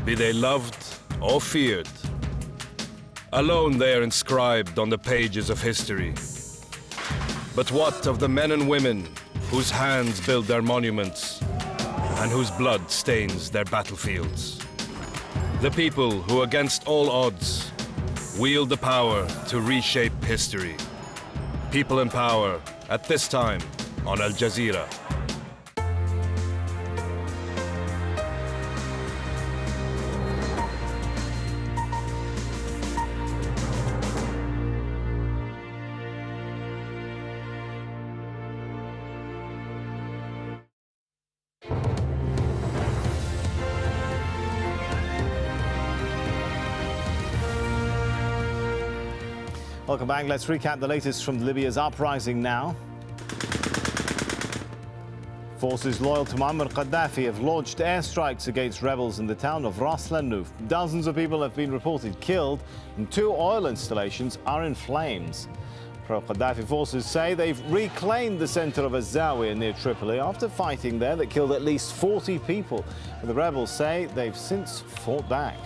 be they loved or feared. Alone they are inscribed on the pages of history. But what of the men and women whose hands build their monuments and whose blood stains their battlefields? The people who, against all odds, wield the power to reshape history. People in power at this time on AlJazeera. Welcome back. Let's recap the latest from Libya's uprising now. Forces loyal to Muammar Gaddafi have launched airstrikes against rebels in the town of Ras Lanuf. Dozens of people have been reported killed and 2 oil installations are in flames. Pro-Gaddafi forces say they've reclaimed the center of Zawiya near Tripoli after fighting there that killed at least 40 people. And the rebels say they've since fought back.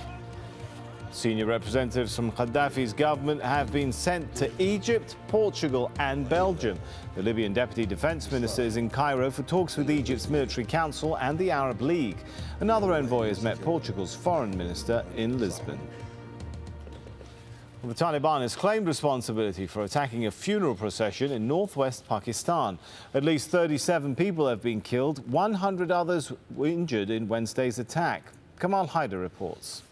Senior representatives from Gaddafi's government have been sent to Egypt, Portugal and Belgium. The Libyan Deputy Defense Minister is in Cairo for talks with Egypt's military council and the Arab League. Another envoy has met Portugal's foreign minister in Lisbon. Well, the Taliban has claimed responsibility for attacking a funeral procession in northwest Pakistan. At least 37 people have been killed, 100 others were injured in Wednesday's attack. Kamal Haider reports.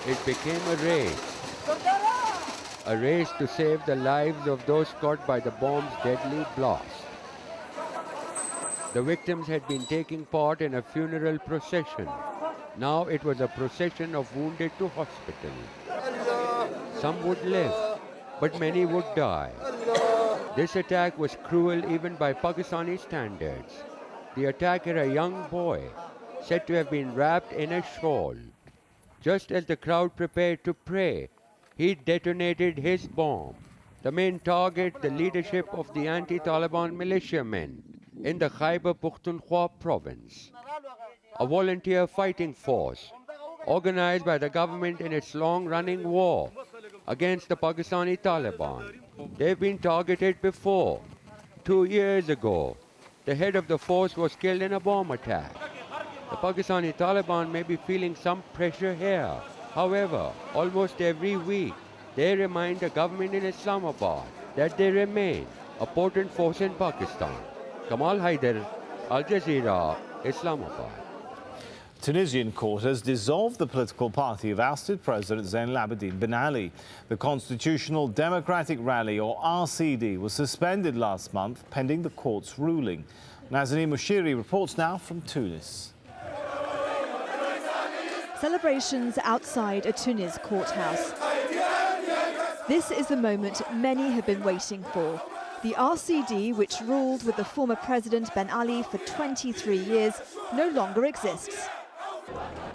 It became a race to save the lives of those caught by the bomb's deadly blast. The victims had been taking part in a funeral procession. Now it was a procession of wounded to hospital. Some would live, but many would die. This attack was cruel even by Pakistani standards. The attacker, a young boy, said to have been wrapped in a shawl. Just as the crowd prepared to pray, he detonated his bomb. The main target, the leadership of the anti-Taliban militiamen in the Khyber Pakhtunkhwa province, a volunteer fighting force organized by the government in its long-running war against the Pakistani Taliban. They've been targeted before. 2 years ago, the head of the force was killed in a bomb attack. The Pakistani Taliban may be feeling some pressure here. However, almost every week, they remind the government in Islamabad that they remain a potent force in Pakistan. Kamal Haider, AlJazeera, Islamabad. Tunisian court has dissolved the political party of ousted President Zain al-Abidine Ben Ali. The Constitutional Democratic Rally, or RCD, was suspended last month pending the court's ruling. Nazanin Moshiri reports now from Tunis. Celebrations outside a Tunis courthouse. This is the moment many have been waiting for. The RCD, which ruled with the former president Ben Ali for 23 years, no longer exists.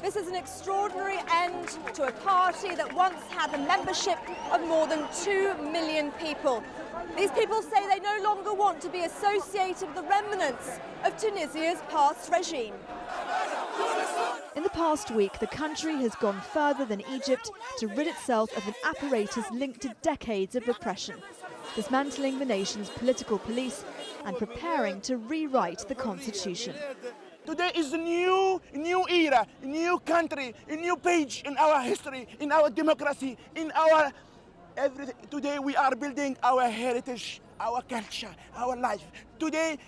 This is an extraordinary end to a party that once had the membership of more than 2 million people. These people say they no longer want to be associated with the remnants of Tunisia's past regime. In the past week, the country has gone further than Egypt to rid itself of an apparatus linked to decades of repression, dismantling the nation's political police and preparing to rewrite the constitution. Today is a new era, a new country, a new page in our history, in our democracy, in our everything. Today we are building our heritage, our culture, our life. Today,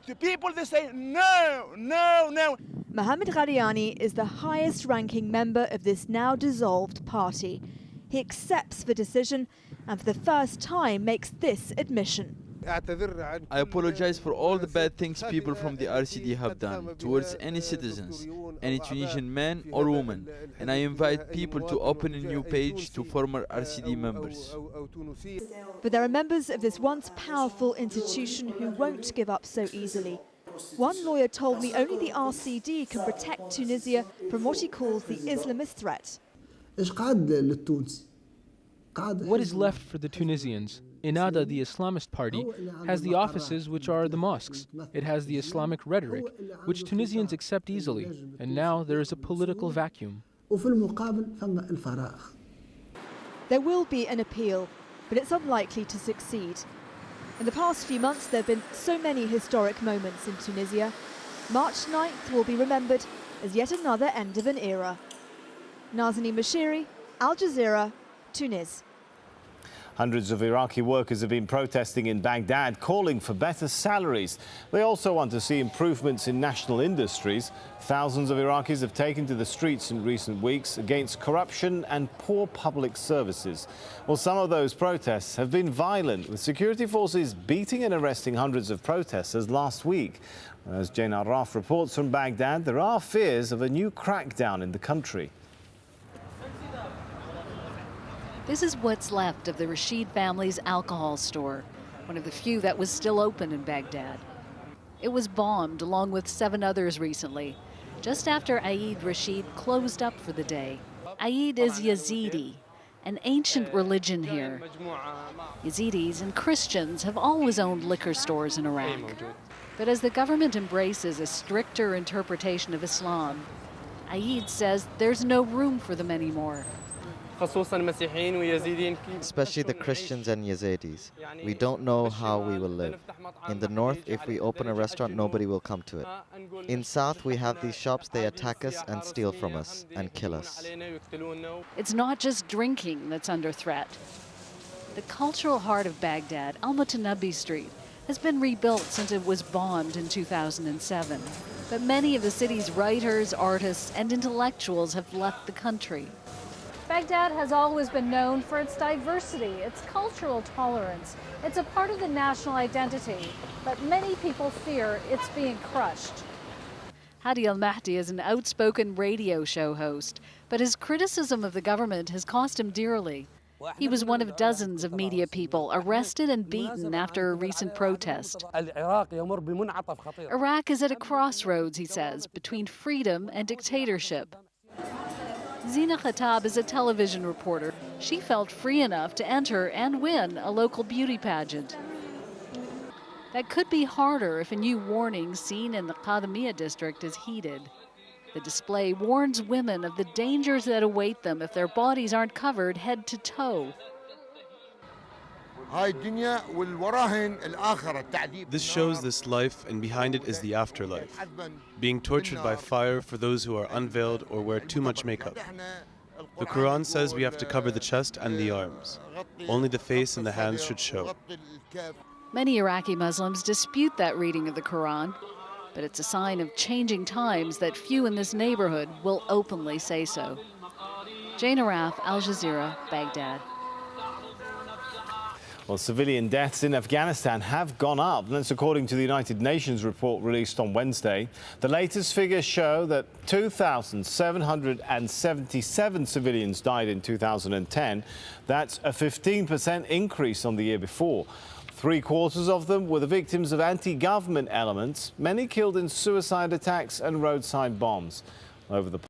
the people, they say no, no, no. Mohamed Ghariani is the highest-ranking member of this now-dissolved party. He accepts the decision and for the first time makes this admission. I apologize for all the bad things people from the RCD have done towards any citizens, any Tunisian man or woman, and I invite people to open a new page to former RCD members. But there are members of this once powerful institution who won't give up so easily. One lawyer told me only the RCD can protect Tunisia from what he calls the Islamist threat. What is left for the Tunisians? Ennahda, the Islamist party, has the offices which are the mosques. It has the Islamic rhetoric, which Tunisians accept easily, and now there is a political vacuum. There will be an appeal, but it's unlikely to succeed. In the past few months, there have been so many historic moments in Tunisia. March 9th will be remembered as yet another end of an era. Nazanin Bashiri, Al Jazeera, Tunis. Hundreds of Iraqi workers have been protesting in Baghdad, calling for better salaries. They also want to see improvements in national industries. Thousands of Iraqis have taken to the streets in recent weeks against corruption and poor public services. Well, some of those protests have been violent, with security forces beating and arresting hundreds of protesters last week. As Jane Arraf reports from Baghdad, there are fears of a new crackdown in the country. This is what's left of the Rashid family's alcohol store, one of the few that was still open in Baghdad. It was bombed along with 7 others recently, just after Eid Rashid closed up for the day. Eid is Yazidi, an ancient religion here. Yazidis and Christians have always owned liquor stores in Iraq. But as the government embraces a stricter interpretation of Islam, Eid says there's no room for them anymore. Especially the Christians and Yazidis. We don't know how we will live. In the north, if we open a restaurant, nobody will come to it. In south, we have these shops, they attack us and steal from us and kill us. It's not just drinking that's under threat. The cultural heart of Baghdad, Al-Mutanabi Street, has been rebuilt since it was bombed in 2007. But many of the city's writers, artists, and intellectuals have left the country. Baghdad has always been known for its diversity, its cultural tolerance. It's a part of the national identity, but many people fear it's being crushed. Hadi Al-Mahdi is an outspoken radio show host, but his criticism of the government has cost him dearly. He was one of dozens of media people arrested and beaten after a recent protest. Iraq is at a crossroads, he says, between freedom and dictatorship. Zina Khattab is a television reporter. She felt free enough to enter and win a local beauty pageant. That could be harder if a new warning seen in the Qadamiyya district is heeded. The display warns women of the dangers that await them if their bodies aren't covered head to toe. This shows this life, and behind it is the afterlife. Being tortured by fire for those who are unveiled or wear too much makeup. The Quran says we have to cover the chest and the arms. Only the face and the hands should show. Many Iraqi Muslims dispute that reading of the Quran, but it's a sign of changing times that few in this neighborhood will openly say so. Jane Arraf, Al Jazeera, Baghdad. Well, civilian deaths in Afghanistan have gone up. That's according to the United Nations report released on Wednesday. The latest figures show that 2,777 civilians died in 2010. That's a 15% increase on the year before. 3/4 of them were the victims of anti-government elements, many killed in suicide attacks and roadside bombs. Over the